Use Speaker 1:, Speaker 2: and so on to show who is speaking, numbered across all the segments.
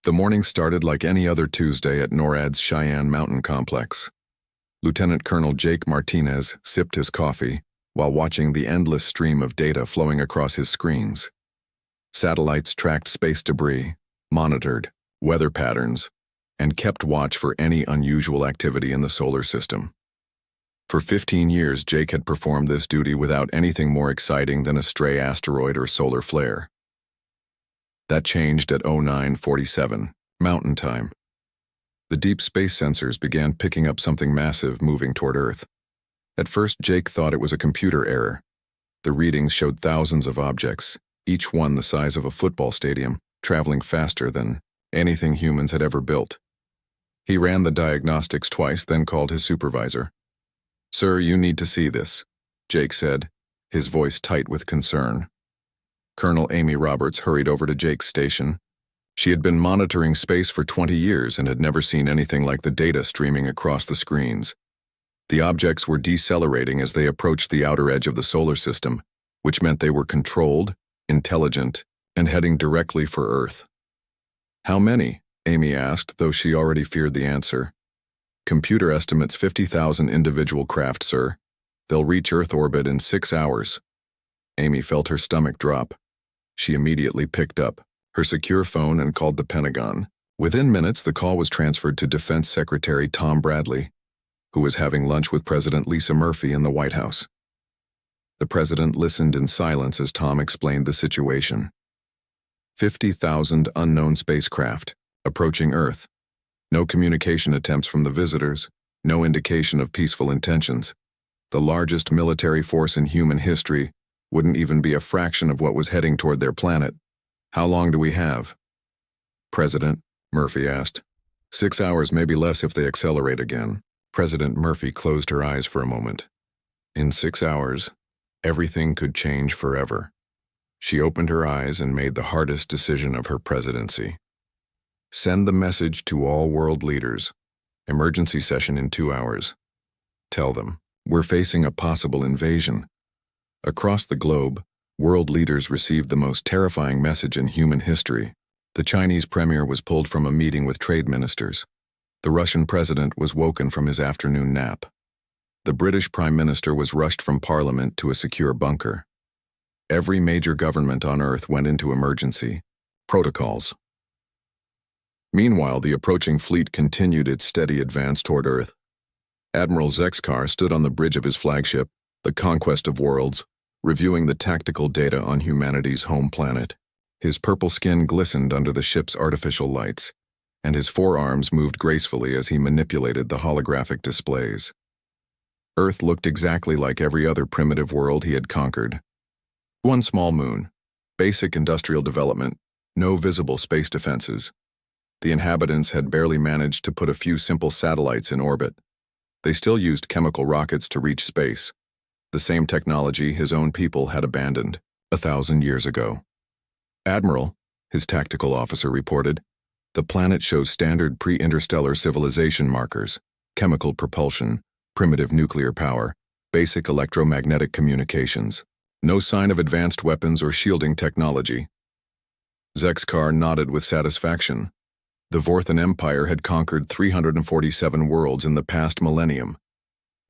Speaker 1: The morning started like any other Tuesday at NORAD's Cheyenne Mountain Complex. Lieutenant Colonel Jake Martinez sipped his coffee while watching the endless stream of data flowing across his screens. Satellites tracked space debris, monitored weather patterns, and kept watch for any unusual activity in the solar system. For 15 years, Jake had performed this duty without anything more exciting than a stray asteroid or solar flare. That changed at 09:47 Mountain Time. The deep space sensors began picking up something massive moving toward Earth. At first, Jake thought it was a computer error. The readings showed thousands of objects, each one the size of a football stadium, traveling faster than anything humans had ever built. He ran the diagnostics twice, then called his supervisor. "Sir, you need to see this," Jake said, his voice tight with concern. Colonel Amy Roberts hurried over to Jake's station. She had been monitoring space for 20 years and had never seen anything like the data streaming across the screens. The objects were decelerating as they approached the outer edge of the solar system, which meant they were controlled, intelligent, and heading directly for Earth. "How many?" Amy asked, though she already feared the answer. "Computer estimates 50,000 individual craft, sir. They'll reach Earth orbit in 6 hours. Amy felt her stomach drop. She immediately picked up her secure phone and called the Pentagon. Within minutes, the call was transferred to Defense Secretary Tom Bradley, who was having lunch with President Lisa Murphy in the White House. The president listened in silence as Tom explained the situation. 50,000 unknown spacecraft approaching Earth. No communication attempts from the visitors, no indication of peaceful intentions. The largest military force in human history wouldn't even be a fraction of what was heading toward their planet. "How long do we have?" "President," Murphy asked. 6 hours, maybe less if they accelerate again." President Murphy closed her eyes for a moment. In 6 hours, everything could change forever. She opened her eyes and made the hardest decision of her presidency. "Send the message to all world leaders. Emergency session in 2 hours. Tell them, we're facing a possible invasion." Across the globe, world leaders received the most terrifying message in human history. The Chinese premier was pulled from a meeting with trade ministers. The Russian president was woken from his afternoon nap. The British prime minister was rushed from parliament to a secure bunker. Every major government on Earth went into emergency protocols. Meanwhile, the approaching fleet continued its steady advance toward Earth. Admiral Zexkar stood on the bridge of his flagship, the Conquest of Worlds, reviewing the tactical data on humanity's home planet. His purple skin glistened under the ship's artificial lights, and his forearms moved gracefully as he manipulated the holographic displays. Earth looked exactly like every other primitive world he had conquered. One small moon, basic industrial development, no visible space defenses. The inhabitants had barely managed to put a few simple satellites in orbit. They still used chemical rockets to reach space, the same technology his own people had abandoned 1,000 years ago. "Admiral," his tactical officer reported, "the planet shows standard pre-interstellar civilization markers, chemical propulsion, primitive nuclear power, basic electromagnetic communications. No sign of advanced weapons or shielding technology." Zexkar nodded with satisfaction. The Vorthan Empire had conquered 347 worlds in the past millennium.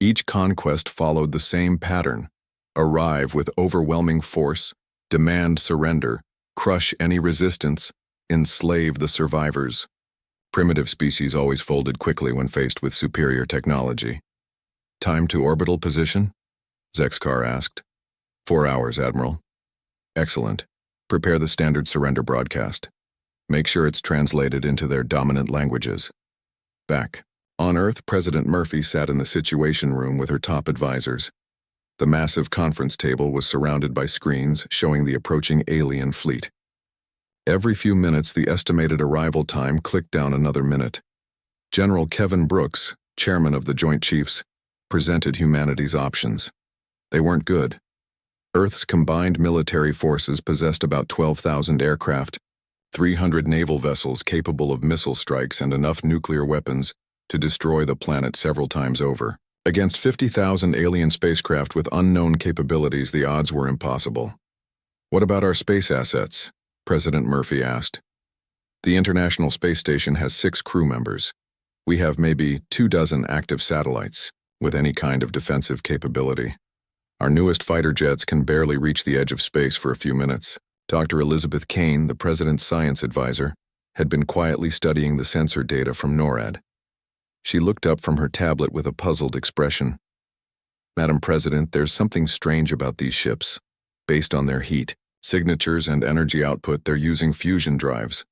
Speaker 1: Each conquest followed the same pattern: arrive with overwhelming force, demand surrender, crush any resistance, enslave the survivors. Primitive species always folded quickly when faced with superior technology. "Time to orbital position?" Zexkar asked. 4 hours, Admiral." "Excellent. Prepare the standard surrender broadcast. Make sure it's translated into their dominant languages." Back on Earth, President Murphy sat in the Situation Room with her top advisors. The massive conference table was surrounded by screens showing the approaching alien fleet. Every few minutes, the estimated arrival time clicked down another minute. General Kevin Brooks, chairman of the Joint Chiefs, presented humanity's options. They weren't good. Earth's combined military forces possessed about 12,000 aircraft, 300 naval vessels capable of missile strikes, and enough nuclear weapons to destroy the planet several times over. Against 50,000 alien spacecraft with unknown capabilities, the odds were impossible. "What about our space assets?" President Murphy asked. The International Space Station has 6 crew members. We have maybe 24 active satellites, with any kind of defensive capability. Our newest fighter jets can barely reach the edge of space for a few minutes. Dr. Elizabeth Kane, the president's science advisor, had been quietly studying the sensor data from NORAD. She looked up from her tablet with a puzzled expression. Madam President, there's something strange about these ships. Based on their heat, signatures, and energy output, they're using fusion drives.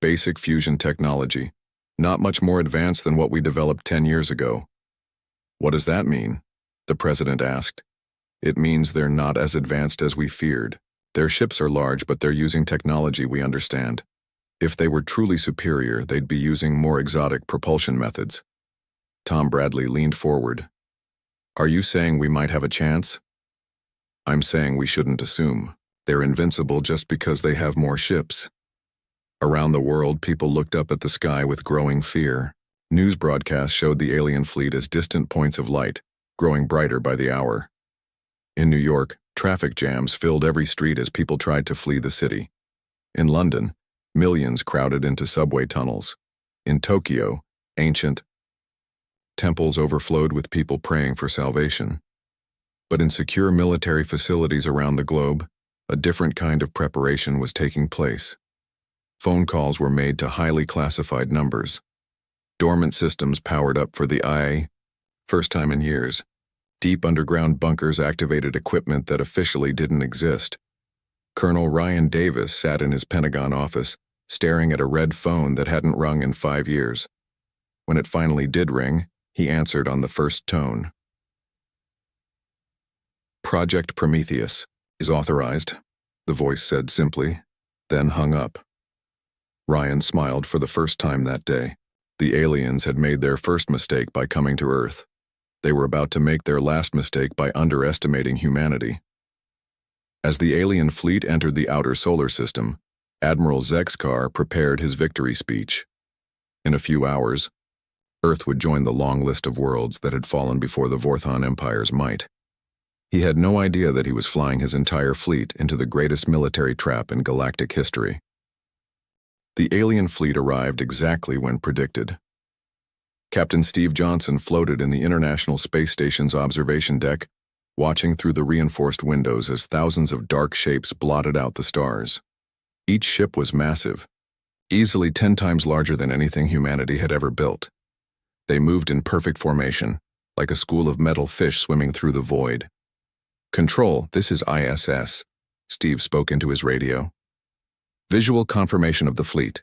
Speaker 1: Basic fusion technology. Not much more advanced than what we developed 10 years ago. What does that mean? The president asked. It means they're not as advanced as we feared. Their ships are large, but they're using technology we understand. If they were truly superior, they'd be using more exotic propulsion methods. Tom Bradley leaned forward. Are you saying we might have a chance? I'm saying we shouldn't assume. They're invincible just because they have more ships. Around the world, people looked up at the sky with growing fear. News broadcasts showed the alien fleet as distant points of light, growing brighter by the hour. In New York, traffic jams filled every street as people tried to flee the city. In London, millions crowded into subway tunnels. In Tokyo, ancient temples overflowed with people praying for salvation. But in secure military facilities around the globe, a different kind of preparation was taking place. Phone calls were made to highly classified numbers. Dormant systems powered up for the IA. First time in years. Deep underground bunkers activated equipment that officially didn't exist. Colonel Ryan Davis sat in his Pentagon office, staring at a red phone that hadn't rung in 5 years. When it finally did ring, he answered on the first tone. Project Prometheus is authorized, the voice said simply, then hung up. Ryan smiled for the first time that day. The aliens had made their first mistake by coming to Earth. They were about to make their last mistake by underestimating humanity. As the alien fleet entered the outer solar system, Admiral Zexkar prepared his victory speech. In a few hours, Earth would join the long list of worlds that had fallen before the Vorthon Empire's might. He had no idea that he was flying his entire fleet into the greatest military trap in galactic history. The alien fleet arrived exactly when predicted. Captain Steve Johnson floated in the International Space Station's observation deck, watching through the reinforced windows as thousands of dark shapes blotted out the stars. Each ship was massive, easily 10 times larger than anything humanity had ever built. They moved in perfect formation, like a school of metal fish swimming through the void. Control, this is ISS, Steve spoke into his radio. Visual confirmation of the fleet.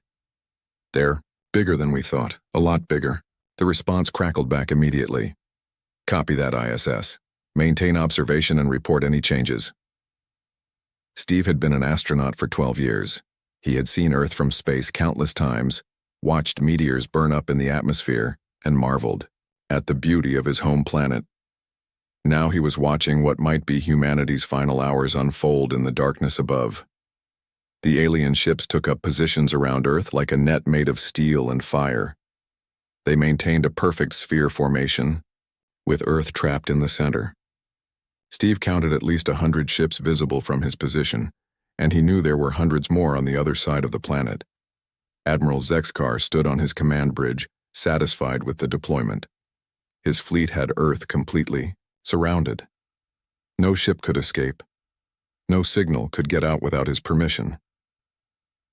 Speaker 1: They're bigger than we thought, a lot bigger. The response crackled back immediately. Copy that, ISS. Maintain observation and report any changes. Steve had been an astronaut for 12 years. He had seen Earth from space countless times, watched meteors burn up in the atmosphere, and marveled at the beauty of his home planet. Now he was watching what might be humanity's final hours unfold in the darkness above. The alien ships took up positions around Earth like a net made of steel and fire. They maintained a perfect sphere formation, with Earth trapped in the center. Steve counted at least 100 ships visible from his position, and he knew there were hundreds more on the other side of the planet. Admiral Zexkar stood on his command bridge, satisfied with the deployment. His fleet had Earth completely surrounded. No ship could escape. No signal could get out without his permission.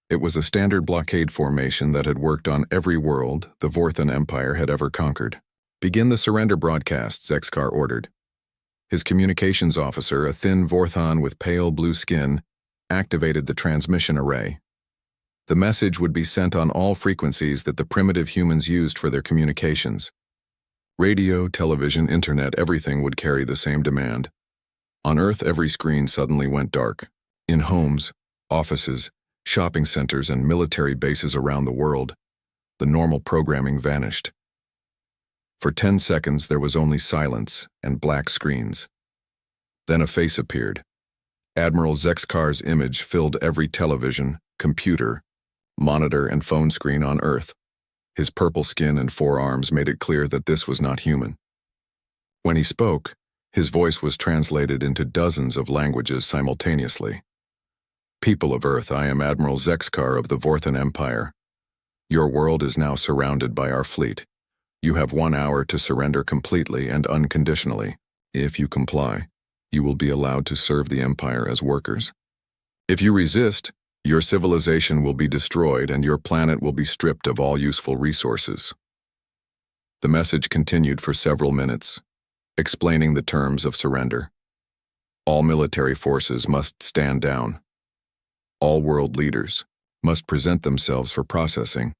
Speaker 1: It was a standard blockade formation that had worked on every world the Vorthon Empire had ever conquered. Begin the surrender broadcast, Zexkar ordered. His communications officer, a thin Vorthon with pale blue skin, activated the transmission array. The message would be sent on all frequencies that the primitive humans used for their communications. Radio, television, internet, everything would carry the same demand. On Earth, every screen suddenly went dark. In homes, offices, shopping centers, and military bases around the world, the normal programming vanished. For 10 seconds, there was only silence and black screens. Then a face appeared. Admiral Zexkar's image filled every television, computer, monitor, and phone screen on Earth. His purple skin and 4 arms made it clear that this was not human. When he spoke, his voice was translated into dozens of languages simultaneously. People of Earth, I am Admiral Zexkar of the Vorthon Empire. Your world is now surrounded by our fleet. You have 1 hour to surrender completely and unconditionally. If you comply, you will be allowed to serve the Empire as workers. If you resist, your civilization will be destroyed and your planet will be stripped of all useful resources. The message continued for several minutes, explaining the terms of surrender. All military forces must stand down. All world leaders must present themselves for processing.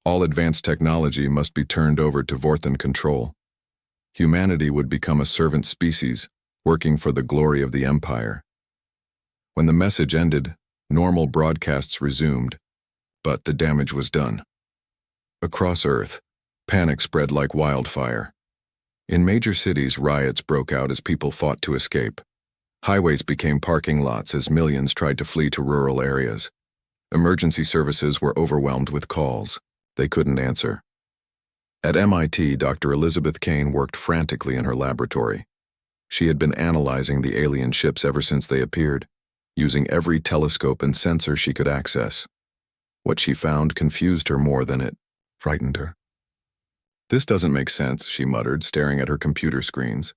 Speaker 1: All advanced technology must be turned over to Vorthan control. Humanity would become a servant species, working for the glory of the Empire. When the message ended, normal broadcasts resumed, but the damage was done. Across Earth, panic spread like wildfire. In major cities, riots broke out as people fought to escape. Highways became parking lots as millions tried to flee to rural areas. Emergency services were overwhelmed with calls they couldn't answer. At MIT, Dr. Elizabeth Kane worked frantically in her laboratory. She had been analyzing the alien ships ever since they appeared, using every telescope and sensor she could access. What she found confused her more than it frightened her. "This doesn't make sense," she muttered, staring at her computer screens.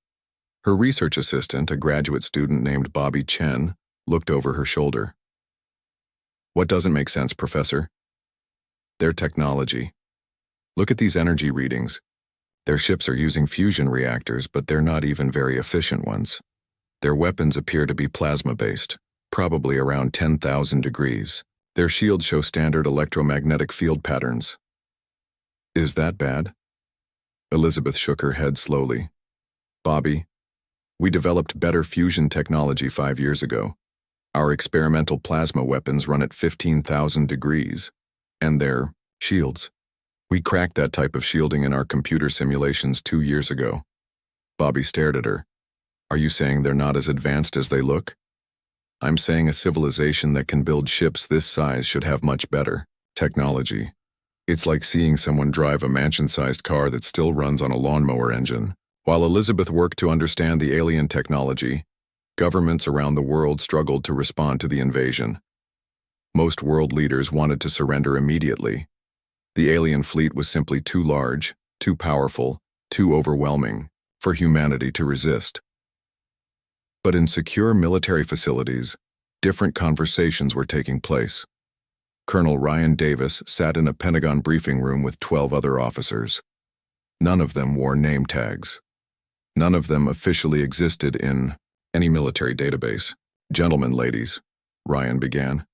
Speaker 1: Her research assistant, a graduate student named Bobby Chen, looked over her shoulder. "What doesn't make sense, Professor?" "Their technology. Look at these energy readings. Their ships are using fusion reactors, but they're not even very efficient ones. Their weapons appear to be plasma-based, probably around 10,000 degrees. Their shields show standard electromagnetic field patterns." "Is that bad?" Elizabeth shook her head slowly. "Bobby, we developed better fusion technology 5 years ago. Our experimental plasma weapons run at 15,000 degrees, and they're shields. We cracked that type of shielding in our computer simulations 2 years ago." Bobby stared at her. "Are you saying they're not as advanced as they look?" "I'm saying a civilization that can build ships this size should have much better technology. It's like seeing someone drive a mansion-sized car that still runs on a lawnmower engine." While Elizabeth worked to understand the alien technology, governments around the world struggled to respond to the invasion. Most world leaders wanted to surrender immediately. The alien fleet was simply too large, too powerful, too overwhelming for humanity to resist. But in secure military facilities, different conversations were taking place. Colonel Ryan Davis sat in a Pentagon briefing room with 12 other officers. None of them wore name tags. None of them officially existed in any military database. "Gentlemen, ladies," Ryan began,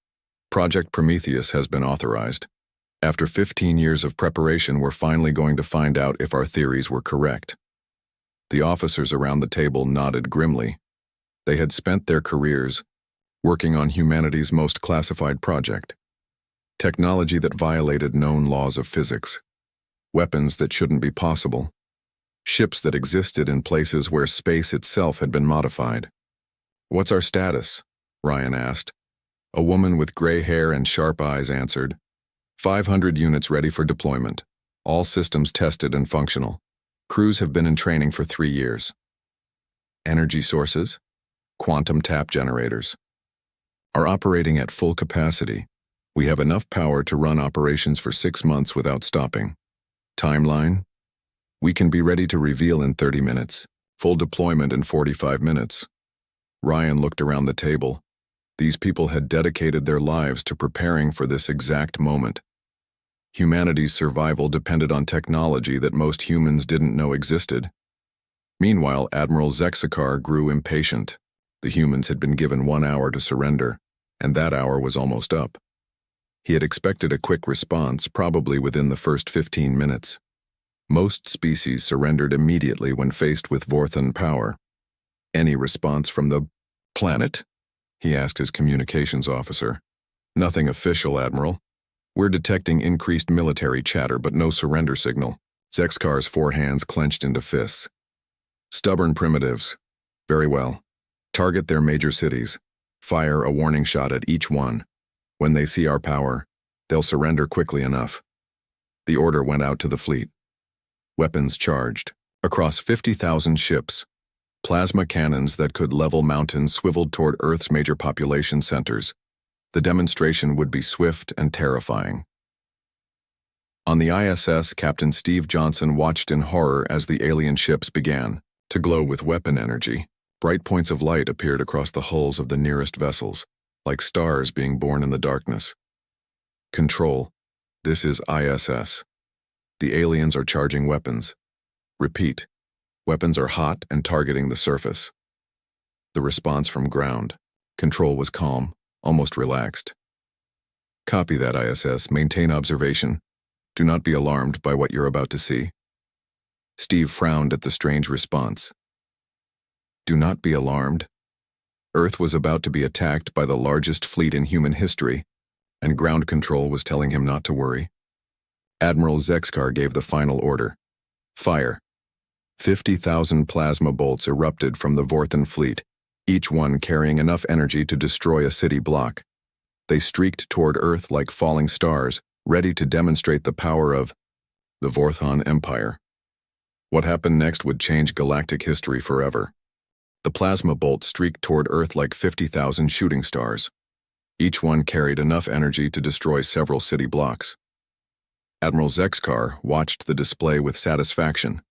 Speaker 1: "Project Prometheus has been authorized. After 15 years of preparation, we're finally going to find out if our theories were correct." The officers around the table nodded grimly. They had spent their careers working on humanity's most classified project. Technology that violated known laws of physics. Weapons that shouldn't be possible. Ships that existed in places where space itself had been modified. "What's our status?" Ryan asked. A woman with gray hair and sharp eyes answered. 500 units ready for deployment. All systems tested and functional. Crews have been in training for 3 years. Energy sources? Quantum tap generators. Are operating at full capacity. We have enough power to run operations for 6 months without stopping. Timeline? We can be ready to reveal in 30 minutes. Full deployment in 45 minutes. Ryan looked around the table. These people had dedicated their lives to preparing for this exact moment. Humanity's survival depended on technology that most humans didn't know existed. Meanwhile, Admiral Zexakar grew impatient. The humans had been given 1 hour to surrender, and that hour was almost up. He had expected a quick response, probably within the first 15 minutes. Most species surrendered immediately when faced with Vorthan power. "Any response from the planet?" he asked his communications officer. "Nothing official, Admiral. We're detecting increased military chatter, but no surrender signal." Zexkar's 4 hands clenched into fists. "Stubborn primitives. Very well. Target their major cities. Fire a warning shot at each one. When they see our power, they'll surrender quickly enough." The order went out to the fleet. Weapons charged. Across 50,000 ships, plasma cannons that could level mountains swiveled toward Earth's major population centers. The demonstration would be swift and terrifying. On the ISS, Captain Steve Johnson watched in horror as the alien ships began to glow with weapon energy. Bright points of light appeared across the hulls of the nearest vessels, like stars being born in the darkness. Control, this is ISS. The aliens are charging weapons. Repeat, weapons are hot and targeting the surface. The response from ground. Control was calm, almost relaxed. Copy that, ISS. Maintain observation. Do not be alarmed by what you're about to see. Steve frowned at the strange response. Do not be alarmed. Earth was about to be attacked by the largest fleet in human history, and ground control was telling him not to worry. Admiral Zexkar gave the final order. Fire. 50,000 plasma bolts erupted from the Vorthan fleet, each one carrying enough energy to destroy a city block. They streaked toward Earth like falling stars, ready to demonstrate the power of the Vorthan Empire. What happened next would change galactic history forever. The plasma bolts streaked toward Earth like 50,000 shooting stars. Each one carried enough energy to destroy several city blocks. Admiral Zexkar watched the display with satisfaction,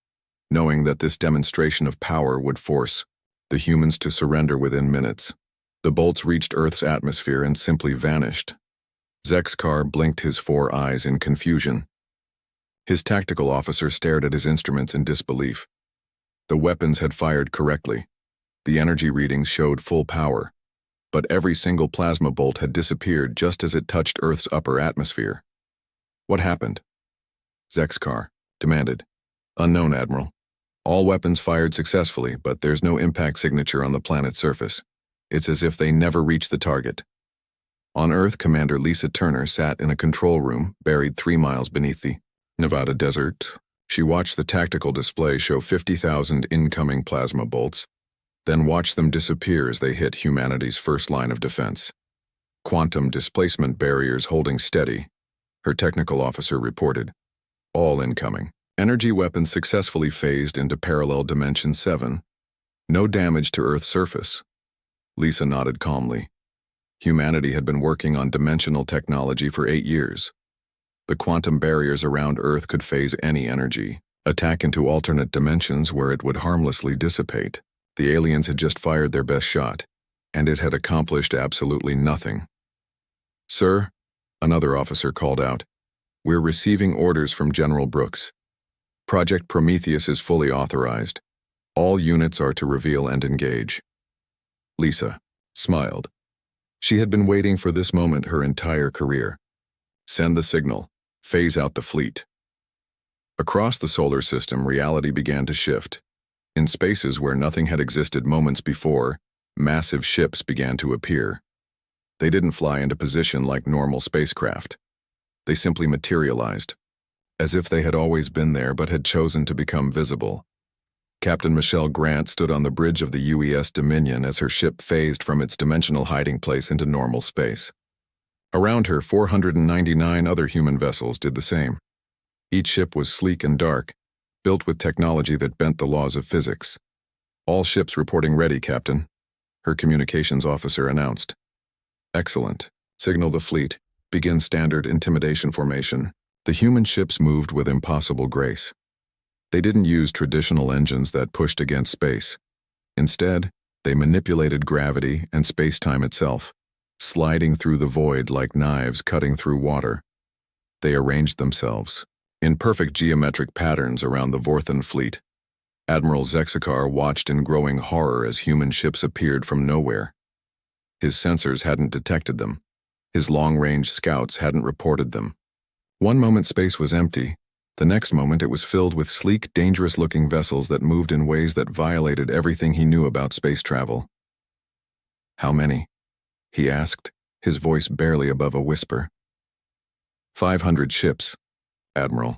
Speaker 1: knowing that this demonstration of power would force the humans to surrender within minutes. The bolts reached Earth's atmosphere and simply vanished. Zexkar blinked his 4 eyes in confusion. His tactical officer stared at his instruments in disbelief. The weapons had fired correctly. The energy readings showed full power, but every single plasma bolt had disappeared just as it touched Earth's upper atmosphere. What happened? Zexkar demanded. Unknown, Admiral. All weapons fired successfully, but there's no impact signature on the planet's surface. It's as if they never reached the target. On Earth, Commander Lisa Turner sat in a control room buried 3 miles beneath the Nevada desert. She watched the tactical display show 50,000 incoming plasma bolts, then watched them disappear as they hit humanity's first line of defense. Quantum displacement barriers holding steady, her technical officer reported. All incoming. Energy weapons successfully phased into parallel dimension 7. No damage to Earth's surface. Lisa nodded calmly. Humanity had been working on dimensional technology for 8 years. The quantum barriers around Earth could phase any energy, attack into alternate dimensions where it would harmlessly dissipate. The aliens had just fired their best shot, and it had accomplished absolutely nothing. Sir, another officer called out, we're receiving orders from General Brooks. Project Prometheus is fully authorized. All units are to reveal and engage. Lisa smiled. She had been waiting for this moment her entire career. Send the signal. Phase out the fleet. Across the solar system, reality began to shift. In spaces where nothing had existed moments before, massive ships began to appear. They didn't fly into position like normal spacecraft. They simply materialized, as if they had always been there but had chosen to become visible. Captain Michelle Grant stood on the bridge of the UES Dominion as her ship phased from its dimensional hiding place into normal space. Around her, 499 other human vessels did the same. Each ship was sleek and dark, built with technology that bent the laws of physics. All ships reporting ready, Captain, her communications officer announced. Excellent. Signal the fleet. Begin standard intimidation formation. The human ships moved with impossible grace. They didn't use traditional engines that pushed against space. Instead, they manipulated gravity and space-time itself, sliding through the void like knives cutting through water. They arranged themselves in perfect geometric patterns around the Vorthan fleet. Admiral Zexkar watched in growing horror as human ships appeared from nowhere. His sensors hadn't detected them. His long-range scouts hadn't reported them. One moment space was empty. The next moment it was filled with sleek, dangerous-looking vessels that moved in ways that violated everything he knew about space travel. How many? He asked, his voice barely above a whisper. 500 ships, Admiral.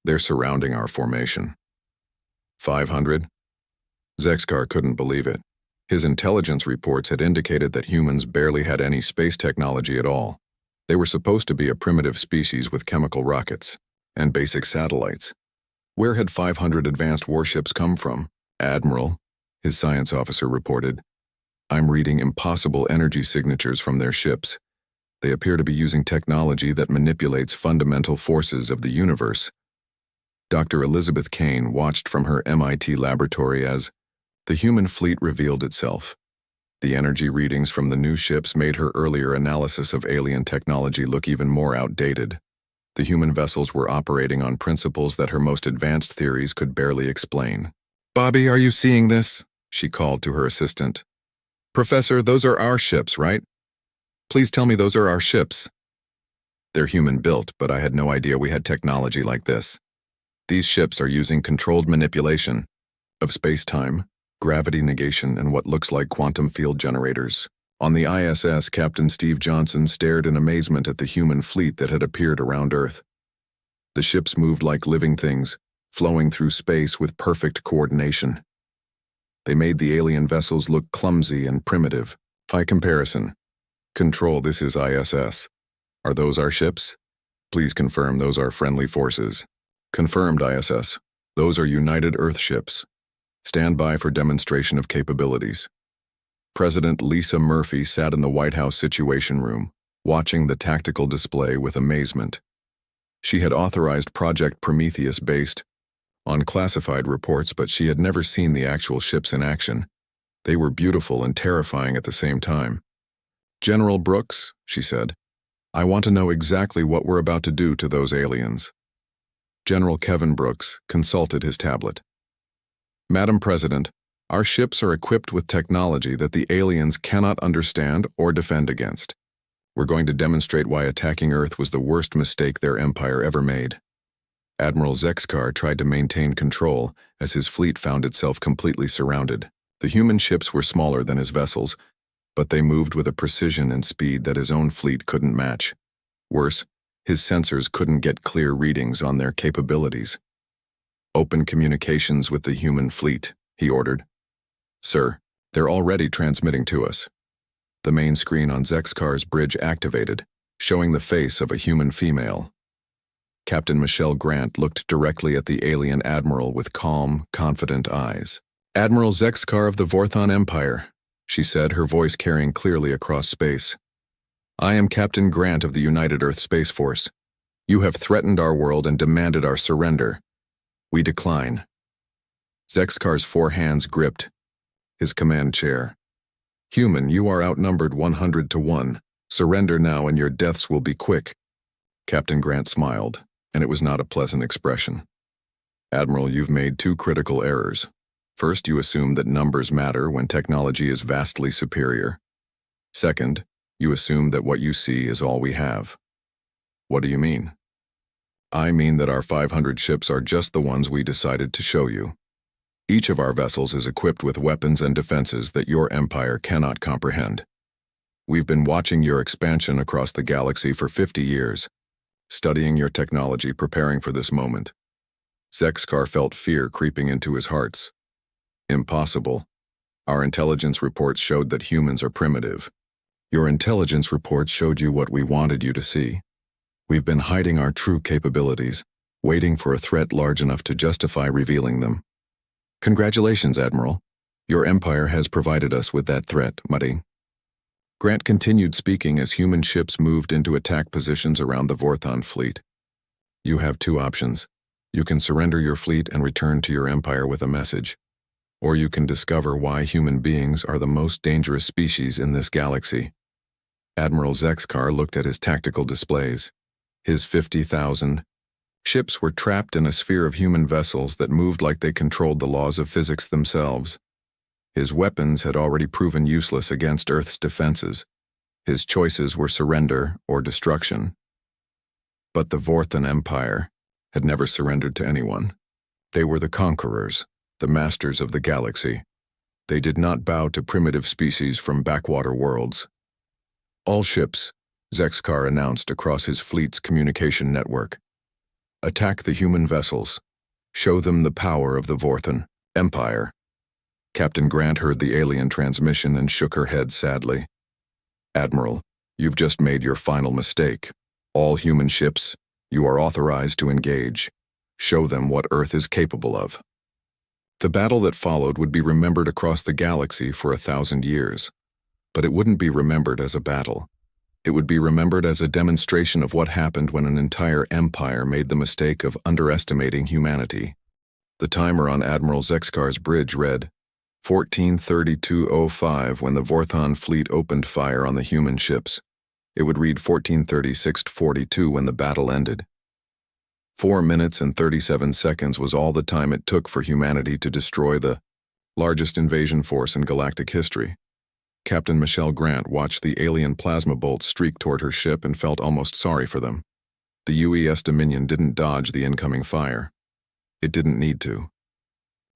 Speaker 1: They're surrounding our formation. 500? Zexkar couldn't believe it. His intelligence reports had indicated that humans barely had any space technology at all. They were supposed to be a primitive species with chemical rockets and basic satellites. Where had 500 advanced warships come from? Admiral, his science officer reported. I'm reading impossible energy signatures from their ships. They appear to be using technology that manipulates fundamental forces of the universe. Dr. Elizabeth Kane watched from her MIT laboratory as the human fleet revealed itself. The energy readings from the new ships made her earlier analysis of alien technology look even more outdated. The human vessels were operating on principles that her most advanced theories could barely explain. "Bobby, are you seeing this?" she called to her assistant. "Professor, those are our ships, right? Please tell me those are our ships." "They're human-built, but I had no idea we had technology like this. These ships are using controlled manipulation of space-time, gravity negation, and what looks like quantum field generators." On the ISS, Captain Steve Johnson stared in amazement at the human fleet that had appeared around Earth. The ships moved like living things, flowing through space with perfect coordination. They made the alien vessels look clumsy and primitive. By comparison, "Control, this is ISS. Are those our ships? Please confirm those are friendly forces." "Confirmed, ISS. Those are United Earth ships. Stand by for demonstration of capabilities." President Lisa Murphy sat in the White House Situation Room, watching the tactical display with amazement. She had authorized Project Prometheus based on classified reports, but she had never seen the actual ships in action. They were beautiful and terrifying at the same time. "General Brooks," she said, "I want to know exactly what we're about to do to those aliens." General Kevin Brooks consulted his tablet. "Madam President, our ships are equipped with technology that the aliens cannot understand or defend against. We're going to demonstrate why attacking Earth was the worst mistake their empire ever made." Admiral Zexkar tried to maintain control as his fleet found itself completely surrounded. The human ships were smaller than his vessels, but they moved with a precision and speed that his own fleet couldn't match. Worse, his sensors couldn't get clear readings on their capabilities. "Open communications with the human fleet," he ordered. "Sir, they're already transmitting to us." The main screen on Zexkar's bridge activated, showing the face of a human female. Captain Michelle Grant looked directly at the alien admiral with calm, confident eyes. "Admiral Zexkar of the Vorthon Empire," she said, her voice carrying clearly across space. "I am Captain Grant of the United Earth Space Force. You have threatened our world and demanded our surrender. We decline." Zexkar's 4 hands gripped his command chair. "Human, you are outnumbered 100 to 1. Surrender now and your deaths will be quick." Captain Grant smiled, and it was not a pleasant expression. "Admiral, you've made 2 critical errors. First, you assume that numbers matter when technology is vastly superior. Second, you assume that what you see is all we have." "What do you mean?" "I mean that our 500 ships are just the ones we decided to show you. Each of our vessels is equipped with weapons and defenses that your empire cannot comprehend. We've been watching your expansion across the galaxy for 50 years, studying your technology, preparing for this moment." Zexkar felt fear creeping into his hearts. "Impossible. Our intelligence reports showed that humans are primitive. Your intelligence reports showed you what we wanted you to see. We've been hiding our true capabilities, waiting for a threat large enough to justify revealing them. Congratulations, Admiral. Your empire has provided us with that threat, Muddy." Grant continued speaking as human ships moved into attack positions around the Vorthon fleet. "You have 2 options. You can surrender your fleet and return to your empire with a message. Or you can discover why human beings are the most dangerous species in this galaxy." Admiral Zexkar looked at his tactical displays. His 50,000 ships were trapped in a sphere of human vessels that moved like they controlled the laws of physics themselves. His weapons had already proven useless against Earth's defenses. His choices were surrender or destruction. But the Vorthon Empire had never surrendered to anyone. They were the conquerors, the masters of the galaxy. They did not bow to primitive species from backwater worlds. "All ships," Zexkar announced across his fleet's communication network. "Attack the human vessels. Show them the power of the Vorthon Empire." Captain Grant heard the alien transmission and shook her head sadly. "Admiral, you've just made your final mistake. All human ships, you are authorized to engage. Show them what Earth is capable of." The battle that followed would be remembered across the galaxy for 1,000 years. But it wouldn't be remembered as a battle. It would be remembered as a demonstration of what happened when an entire empire made the mistake of underestimating humanity. The timer on Admiral Zexkar's bridge read 14:32:05 when the Vorthon fleet opened fire on the human ships. It would read 14:36:42 when the battle ended. 4 minutes and 37 seconds was all the time it took for humanity to destroy the largest invasion force in galactic history. Captain Michelle Grant watched the alien plasma bolts streak toward her ship and felt almost sorry for them. The UES Dominion didn't dodge the incoming fire. It didn't need to.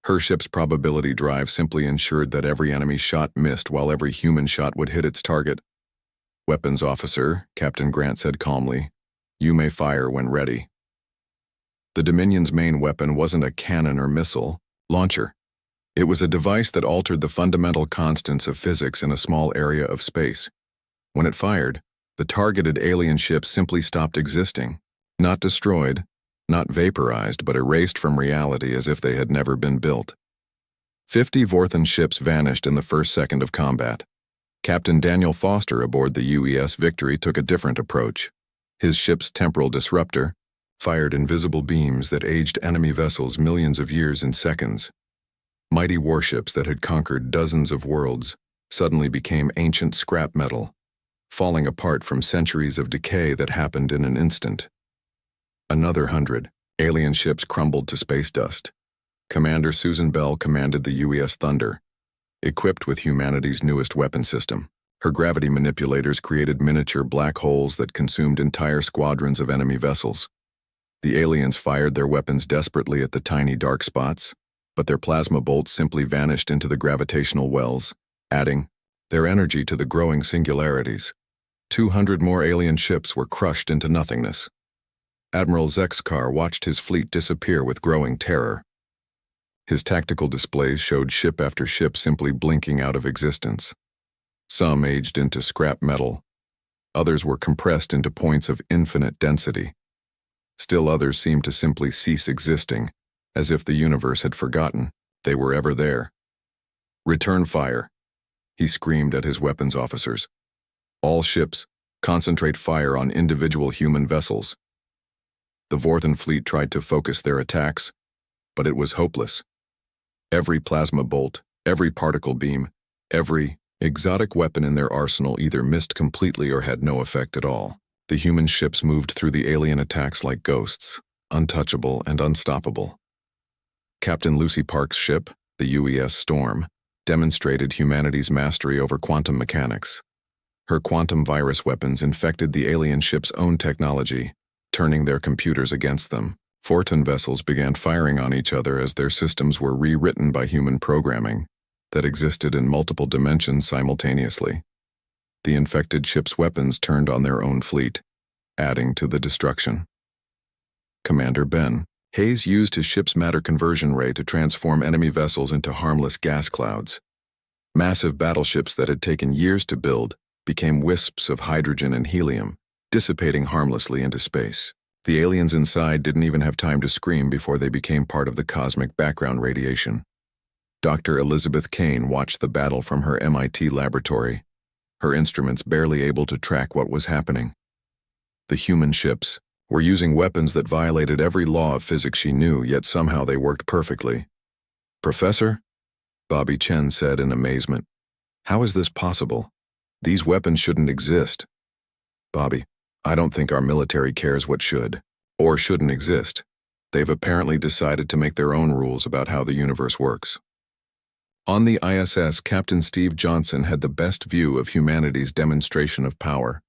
Speaker 1: Her ship's probability drive simply ensured that every enemy shot missed while every human shot would hit its target. "Weapons officer," Captain Grant said calmly, "you may fire when ready." The Dominion's main weapon wasn't a cannon or missile launcher. It was a device that altered the fundamental constants of physics in a small area of space. When it fired, the targeted alien ship simply stopped existing, not destroyed, not vaporized, but erased from reality as if they had never been built. 50 Vorthon ships vanished in the first second of combat. Captain Daniel Foster aboard the UES Victory took a different approach. His ship's temporal disruptor fired invisible beams that aged enemy vessels millions of years in seconds. Mighty warships that had conquered dozens of worlds suddenly became ancient scrap metal, falling apart from centuries of decay that happened in an instant. Another 100 alien ships crumbled to space dust. Commander Susan Bell commanded the UES Thunder, equipped with humanity's newest weapon system. Her gravity manipulators created miniature black holes that consumed entire squadrons of enemy vessels. The aliens fired their weapons desperately at the tiny dark spots, but their plasma bolts simply vanished into the gravitational wells, adding their energy to the growing singularities. 200 more alien ships were crushed into nothingness. Admiral Zexkar watched his fleet disappear with growing terror. His tactical displays showed ship after ship simply blinking out of existence. Some aged into scrap metal. Others were compressed into points of infinite density. Still others seemed to simply cease existing, as if the universe had forgotten they were ever there. "Return fire," he screamed at his weapons officers. "All ships, concentrate fire on individual human vessels." The Vorthon fleet tried to focus their attacks, but it was hopeless. Every plasma bolt, every particle beam, every exotic weapon in their arsenal either missed completely or had no effect at all. The human ships moved through the alien attacks like ghosts, untouchable and unstoppable. Captain Lucy Park's ship, the UES Storm, demonstrated humanity's mastery over quantum mechanics. Her quantum virus weapons infected the alien ship's own technology, turning their computers against them. Vorthon vessels began firing on each other as their systems were rewritten by human programming that existed in multiple dimensions simultaneously. The infected ship's weapons turned on their own fleet, adding to the destruction. Commander Ben Hayes used his ship's matter conversion ray to transform enemy vessels into harmless gas clouds. Massive battleships that had taken years to build became wisps of hydrogen and helium, dissipating harmlessly into space. The aliens inside didn't even have time to scream before they became part of the cosmic background radiation. Dr. Elizabeth Kane watched the battle from her MIT laboratory, her instruments barely able to track what was happening. The human ships were using weapons that violated every law of physics she knew, yet somehow they worked perfectly. "Professor?" Bobby Chen said in amazement. "How is this possible? These weapons shouldn't exist." "Bobby, I don't think our military cares what should or shouldn't exist. They've apparently decided to make their own rules about how the universe works." On the ISS, Captain Steve Johnson had the best view of humanity's demonstration of power.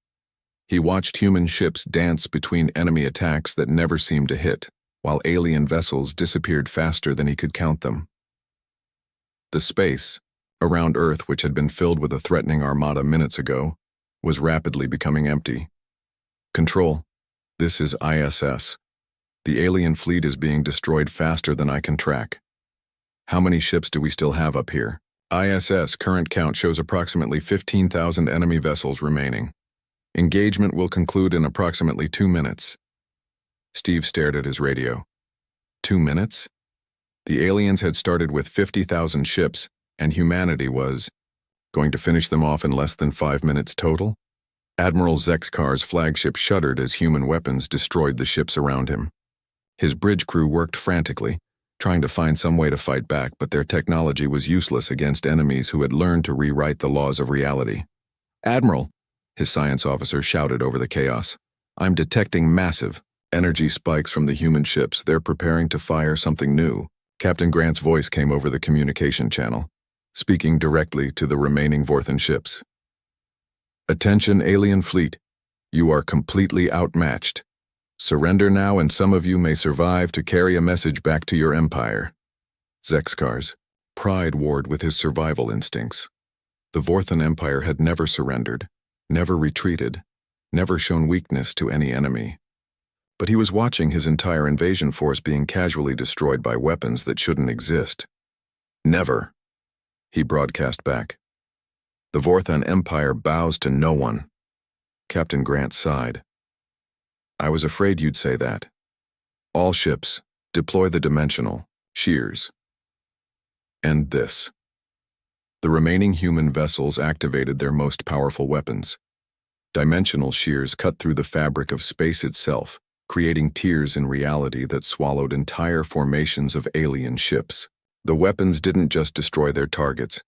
Speaker 1: He watched human ships dance between enemy attacks that never seemed to hit, while alien vessels disappeared faster than he could count them. The space around Earth, which had been filled with a threatening armada minutes ago, was rapidly becoming empty. "Control, this is ISS. The alien fleet is being destroyed faster than I can track. How many ships do we still have up here?" "ISS current count shows approximately 15,000 enemy vessels remaining. Engagement will conclude in approximately 2 minutes. Steve stared at his radio. 2 minutes? The aliens had started with 50,000 ships, and humanity was going to finish them off in less than 5 minutes total? Admiral Zexkar's flagship shuddered as human weapons destroyed the ships around him. His bridge crew worked frantically, trying to find some way to fight back, but their technology was useless against enemies who had learned to rewrite the laws of reality. "Admiral," his science officer shouted over the chaos, "I'm detecting massive energy spikes from the human ships. They're preparing to fire something new." Captain Grant's voice came over the communication channel, speaking directly to the remaining Vorthan ships. "Attention, alien fleet. You are completely outmatched. Surrender now and some of you may survive to carry a message back to your empire." Zexkar's pride warred with his survival instincts. The Vorthan Empire had never surrendered, never retreated, never shown weakness to any enemy. But he was watching his entire invasion force being casually destroyed by weapons that shouldn't exist. "Never," he broadcast back. "The Vorthan Empire bows to no one." Captain Grant sighed. "I was afraid you'd say that. All ships, deploy the dimensional shears. End this." The remaining human vessels activated their most powerful weapons. Dimensional shears cut through the fabric of space itself, creating tears in reality that swallowed entire formations of alien ships. The weapons didn't just destroy their targets,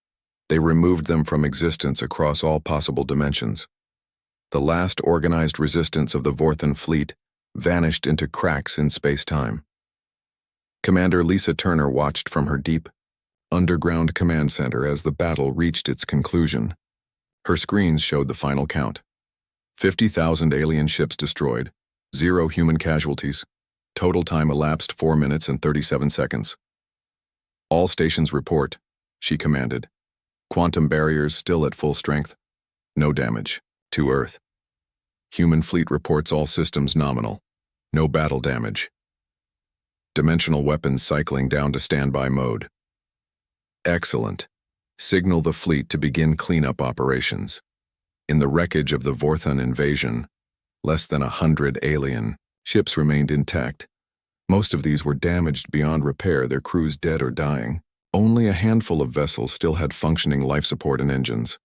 Speaker 1: they removed them from existence across all possible dimensions. The last organized resistance of the Vorthan fleet vanished into cracks in space-time. Commander Lisa Turner watched from her deep, underground command center as the battle reached its conclusion. Her screens showed the final count. 50,000 alien ships destroyed, 0 human casualties. Total time elapsed 4 minutes and 37 seconds. "All stations report," she commanded. "Quantum barriers still at full strength. No damage. To Earth. Human fleet reports all systems nominal. No battle damage. Dimensional weapons cycling down to standby mode." "Excellent. Signal the fleet to begin cleanup operations." In the wreckage of the Vorthan invasion, less than 100 alien ships remained intact. Most of these were damaged beyond repair, their crews dead or dying. Only a handful of vessels still had functioning life support and engines.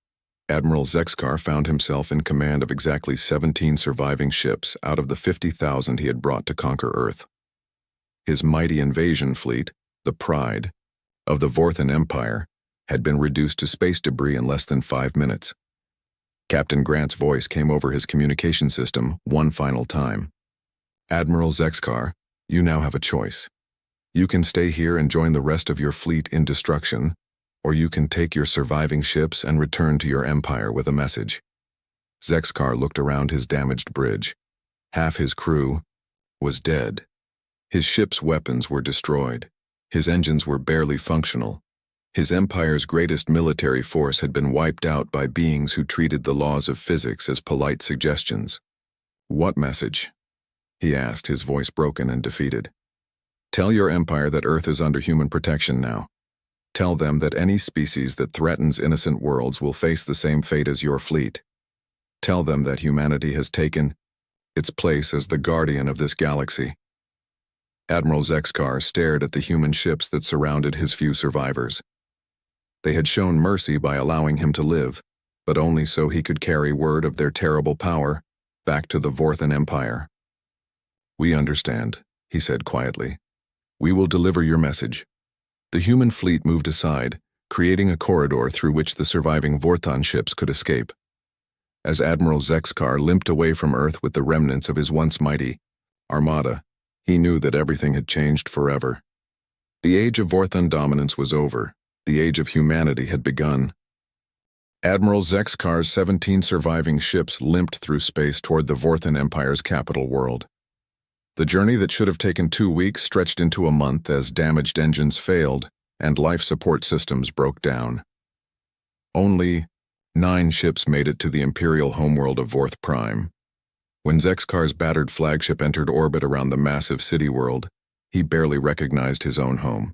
Speaker 1: Admiral Zexkar found himself in command of exactly 17 surviving ships out of the 50,000 he had brought to conquer Earth. His mighty invasion fleet, the pride of the Vorthan Empire, had been reduced to space debris in less than 5 minutes. Captain Grant's voice came over his communication system one final time. "Admiral Zexkar, you now have a choice. You can stay here and join the rest of your fleet in destruction, or you can take your surviving ships and return to your empire with a message." Zexkar looked around his damaged bridge. Half his crew was dead. His ship's weapons were destroyed. His engines were barely functional. His empire's greatest military force had been wiped out by beings who treated the laws of physics as polite suggestions. "What message?" he asked, his voice broken and defeated. "Tell your empire that Earth is under human protection now. Tell them that any species that threatens innocent worlds will face the same fate as your fleet. Tell them that humanity has taken its place as the guardian of this galaxy." Admiral Zexkar stared at the human ships that surrounded his few survivors. They had shown mercy by allowing him to live, but only so he could carry word of their terrible power back to the Vorthan Empire. "We understand," he said quietly. "We will deliver your message." The human fleet moved aside, creating a corridor through which the surviving Vorthan ships could escape. As Admiral Zexkar limped away from Earth with the remnants of his once mighty armada, he knew that everything had changed forever. The age of Vorthan dominance was over. The age of humanity had begun. Admiral Zexkar's 17 surviving ships limped through space toward the Vorthan Empire's capital world. The journey that should have taken 2 weeks stretched into a month as damaged engines failed and life support systems broke down. Only 9 ships made it to the imperial homeworld of Vorth Prime. When Zexkar's battered flagship entered orbit around the massive city world, he barely recognized his own home.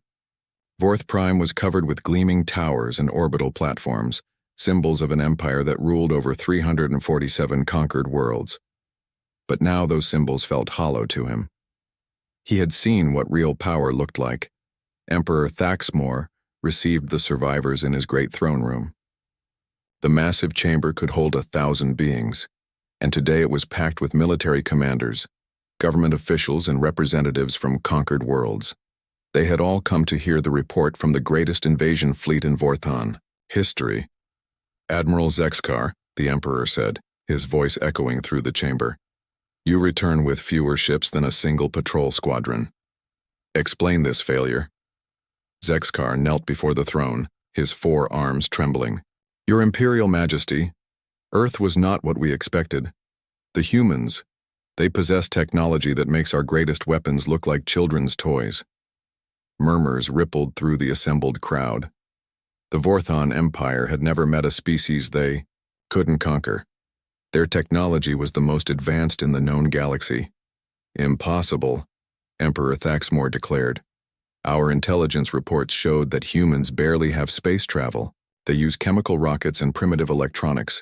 Speaker 1: Vorth Prime was covered with gleaming towers and orbital platforms, symbols of an empire that ruled over 347 conquered worlds. But now those symbols felt hollow to him. He had seen what real power looked like. Emperor Thaxmor received the survivors in his great throne room. The massive chamber could hold 1,000 beings. and today it was packed with military commanders, government officials, and representatives from conquered worlds. They had all come to hear the report from the greatest invasion fleet in Vorthan history. "Admiral Zexkar," the Emperor said, his voice echoing through the chamber. "You return with fewer ships than a single patrol squadron. Explain this failure." Zexkar knelt before the throne, his 4 arms trembling. "Your Imperial Majesty, Earth was not what we expected. The humans, they possess technology that makes our greatest weapons look like children's toys." Murmurs rippled through the assembled crowd. The Vorthan Empire had never met a species they couldn't conquer. Their technology was the most advanced in the known galaxy. "Impossible," Emperor Thaxmore declared. "Our intelligence reports showed that humans barely have space travel. They use chemical rockets and primitive electronics.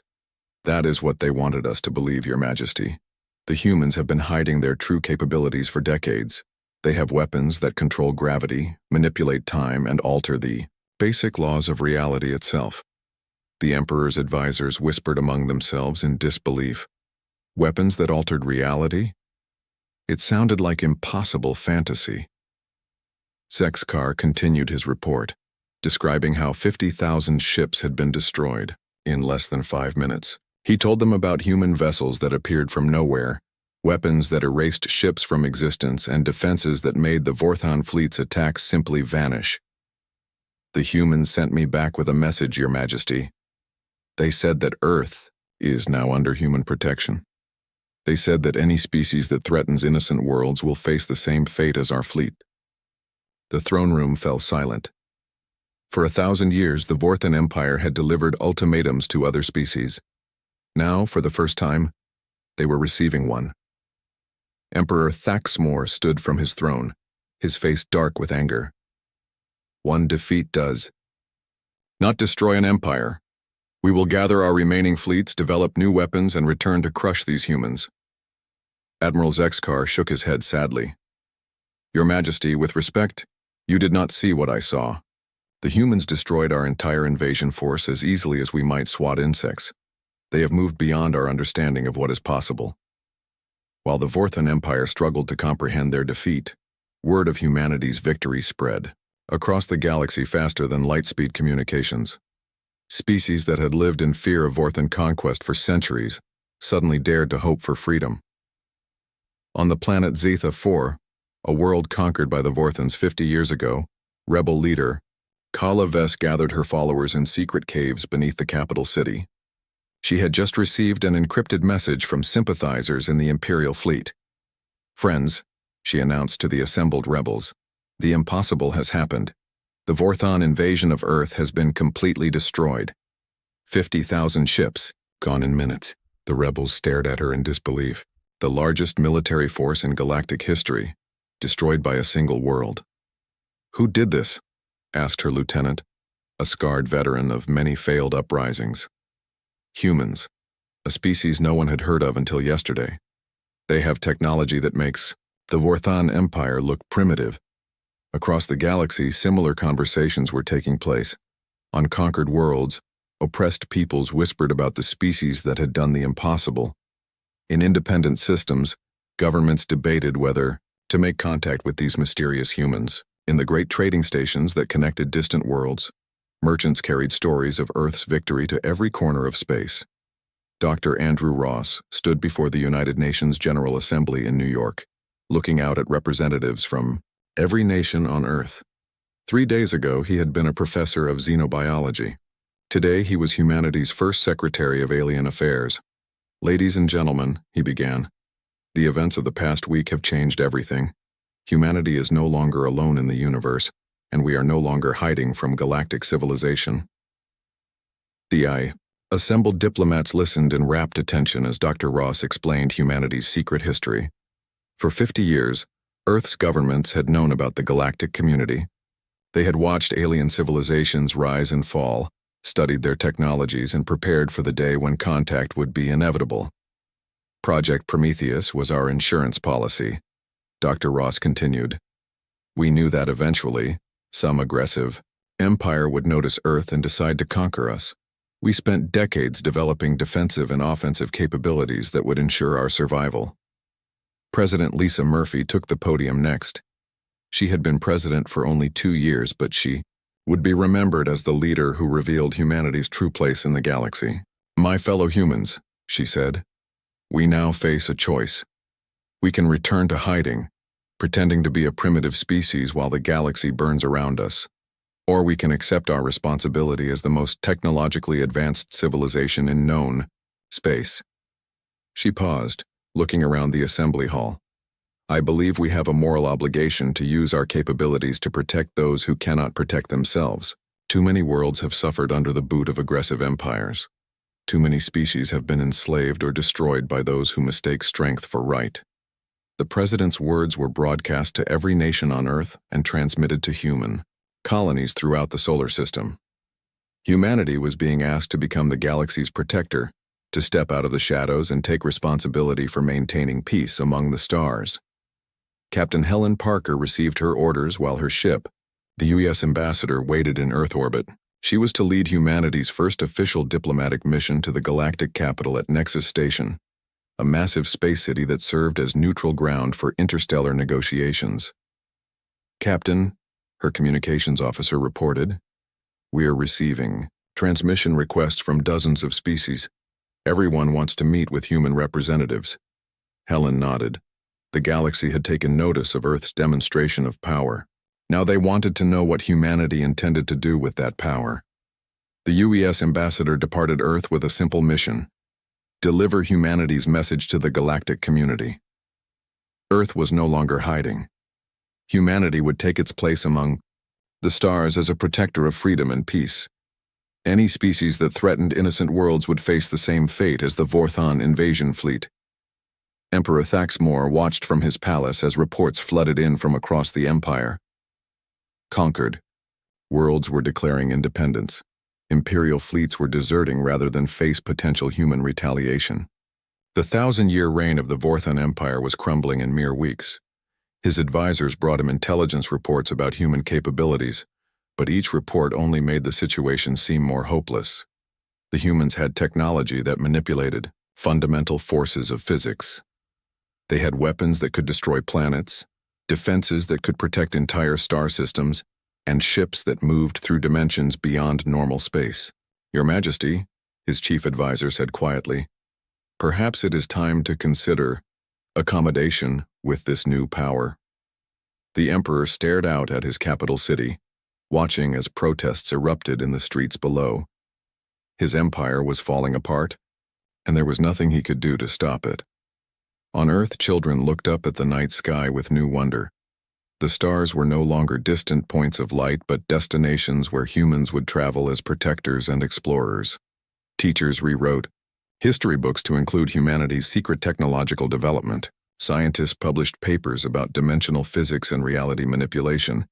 Speaker 1: That is what they wanted us to believe, Your Majesty. The humans have been hiding their true capabilities for decades. They have weapons that control gravity, manipulate time, and alter the basic laws of reality itself." The Emperor's advisors whispered among themselves in disbelief. Weapons that altered reality? It sounded like impossible fantasy. Zexkar continued his report, describing how 50,000 ships had been destroyed in less than 5 minutes. He told them about human vessels that appeared from nowhere, weapons that erased ships from existence, and defenses that made the Vorthan fleet's attacks simply vanish. "The humans sent me back with a message, Your Majesty. They said that Earth is now under human protection. They said that any species that threatens innocent worlds will face the same fate as our fleet." The throne room fell silent. For 1,000 years, the Vorthan Empire had delivered ultimatums to other species. Now, for the first time, they were receiving one. Emperor Thaxmore stood from his throne, his face dark with anger. "One defeat does not destroy an empire. We will gather our remaining fleets, develop new weapons, and return to crush these humans." Admiral Zexkar shook his head sadly. "Your Majesty, with respect, you did not see what I saw. The humans destroyed our entire invasion force as easily as we might swat insects. They have moved beyond our understanding of what is possible." While the Vorthan Empire struggled to comprehend their defeat, word of humanity's victory spread across the galaxy faster than light-speed communications. Species that had lived in fear of Vorthan conquest for centuries suddenly dared to hope for freedom. On the planet Zetha 4, a world conquered by the Vorthans 50 years ago, rebel leader Kala Ves gathered her followers in secret caves beneath the capital city. She had just received an encrypted message from sympathizers in the Imperial fleet. "Friends," she announced to the assembled rebels, "the impossible has happened. The Vorthan invasion of Earth has been completely destroyed. 50,000 ships, gone in minutes." The rebels stared at her in disbelief. The largest military force in galactic history, destroyed by a single world. "Who did this?" asked her lieutenant, a scarred veteran of many failed uprisings. "Humans, a species no one had heard of until yesterday. They have technology that makes the Vorthan Empire look primitive." Across the galaxy, similar conversations were taking place. On conquered worlds, oppressed peoples whispered about the species that had done the impossible. In independent systems, governments debated whether to make contact with these mysterious humans. In the great trading stations that connected distant worlds, merchants carried stories of Earth's victory to every corner of space. Dr. Andrew Ross stood before the United Nations General Assembly in New York, looking out at representatives from every nation on Earth. 3 days ago, he had been a professor of xenobiology. Today, he was humanity's first Secretary of Alien Affairs. "Ladies and gentlemen," he began, "the events of the past week have changed everything. Humanity is no longer alone in the universe, and we are no longer hiding from galactic civilization." The assembled diplomats listened in rapt attention as Dr. Ross explained humanity's secret history. For 50 years, Earth's governments had known about the galactic community. They had watched alien civilizations rise and fall, studied their technologies, and prepared for the day when contact would be inevitable. Project Prometheus was our insurance policy, Dr. Ross continued. We knew that eventually, some aggressive empire would notice Earth and decide to conquer us. We spent decades developing defensive and offensive capabilities that would ensure our survival. President Lisa Murphy took the podium next. She had been president for only 2 years, but she would be remembered as the leader who revealed humanity's true place in the galaxy. "My fellow humans," she said, "we now face a choice. We can return to hiding, pretending to be a primitive species while the galaxy burns around us. Or we can accept our responsibility as the most technologically advanced civilization in known space." She paused, looking around the assembly hall. "I believe we have a moral obligation to use our capabilities to protect those who cannot protect themselves. Too many worlds have suffered under the boot of aggressive empires. Too many species have been enslaved or destroyed by those who mistake strength for right." The president's words were broadcast to every nation on Earth and transmitted to human colonies throughout the solar system. Humanity was being asked to become the galaxy's protector, to step out of the shadows and take responsibility for maintaining peace among the stars. Captain Helen Parker received her orders while her ship, the U.S. ambassador, waited in Earth orbit. She was to lead humanity's first official diplomatic mission to the galactic capital at Nexus Station, a massive space city that served as neutral ground for interstellar negotiations. "Captain," her communications officer reported, "we are receiving transmission requests from dozens of species. Everyone wants to meet with human representatives." Helen nodded. The galaxy had taken notice of Earth's demonstration of power. Now they wanted to know what humanity intended to do with that power. The U.S. ambassador departed Earth with a simple mission: deliver humanity's message to the galactic community. Earth was no longer hiding. Humanity would take its place among the stars as a protector of freedom and peace. Any species that threatened innocent worlds would face the same fate as the Vorthon invasion fleet. Emperor Thaxmor watched from his palace as reports flooded in from across the empire. Conquered, worlds were declaring independence. Imperial fleets were deserting rather than face potential human retaliation. The 1,000-year reign of the Vorthon Empire was crumbling in mere weeks. His advisors brought him intelligence reports about human capabilities, but each report only made the situation seem more hopeless. The humans had technology that manipulated fundamental forces of physics. They had weapons that could destroy planets, defenses that could protect entire star systems, and ships that moved through dimensions beyond normal space. "Your Majesty," his chief advisor said quietly, "perhaps it is time to consider accommodation with this new power." The emperor stared out at his capital city, watching as protests erupted in the streets below. His empire was falling apart, and there was nothing he could do to stop it. On Earth, children looked up at the night sky with new wonder. The stars were no longer distant points of light, but destinations where humans would travel as protectors and explorers. Teachers rewrote history books to include humanity's secret technological development. Scientists published papers about dimensional physics and reality manipulation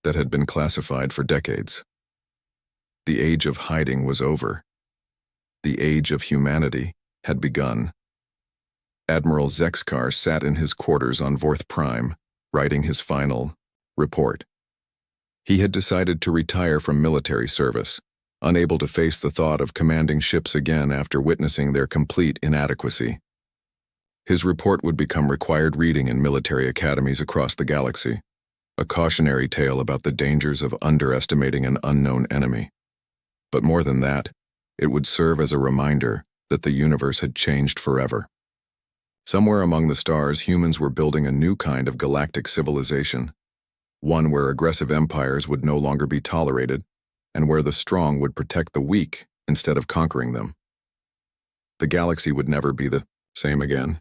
Speaker 1: that had been classified for decades. The age of hiding was over. The age of humanity had begun. Admiral Zexkar sat in his quarters on Vorth Prime, writing his final report. He had decided to retire from military service, unable to face the thought of commanding ships again after witnessing their complete inadequacy. His report would become required reading in military academies across the galaxy, a cautionary tale about the dangers of underestimating an unknown enemy. But more than that, it would serve as a reminder that the universe had changed forever. Somewhere among the stars, humans were building a new kind of galactic civilization, one where aggressive empires would no longer be tolerated, and where the strong would protect the weak instead of conquering them. The galaxy would never be the same again.